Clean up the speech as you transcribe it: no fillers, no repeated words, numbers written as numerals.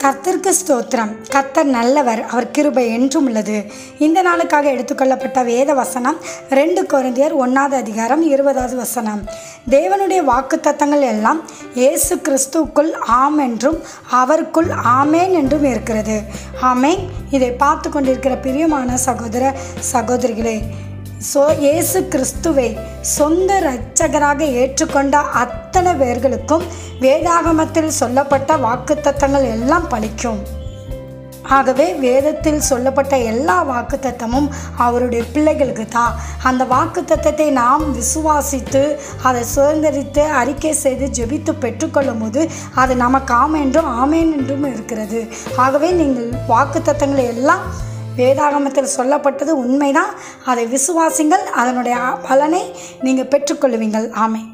கர்த்தருக்கு ஸ்தோத்திரம். கர்த்தர் நல்லவர், அவர் கிருபை என்றும் உள்ளது. இந்த நாளுக்காக எடுத்துக்கொள்ளப்பட்ட வேத வசனம் 2 கொரிந்தியர் 1:20. தேவனுடைய வாக்குத்தத்தங்கள் எல்லாம் இயேசு கிறிஸ்துவுக்குள் ஆம் என்றும் அவருக்குள் ஆமேன் என்றும் இருக்கிறது. ஆமேன். இதை பார்த்து கொண்டிருக்கிற பிரியமான சகோதர சகோதரிகளே, இயேசு கிறிஸ்துவை சொந்த இரட்சகராக ஏற்றுக்கொண்ட அத்தனை பேர்களுக்கும் வேதாகமத்தில் சொல்லப்பட்ட வாக்குத்தத்தங்கள் எல்லாம் பலிக்கும். ஆகவே வேதத்தில் சொல்லப்பட்ட எல்லா வாக்குத்தத்தமும் அவருடைய பிள்ளைகளுக்கு தான். அந்த வாக்குத்தத்தத்தை நாம் விசுவாசித்து அதை சுதந்திரித்து அறிக்கை செய்து ஜெபித்து பெற்றுக்கொள்ளும் போது அது நமக்கு ஆமேன் என்றும் இருக்கிறது. ஆகவே நீங்கள் வாக்குத்தத்தங்களை எல்லாம் வேதாகமத்தில் சொல்லப்பட்டது உண்மைதான். அதை விசுவாசிங்கள், அதனுடைய பலனை நீங்கள் பெற்றுக்கொள்ளுவீங்கள். ஆமென்.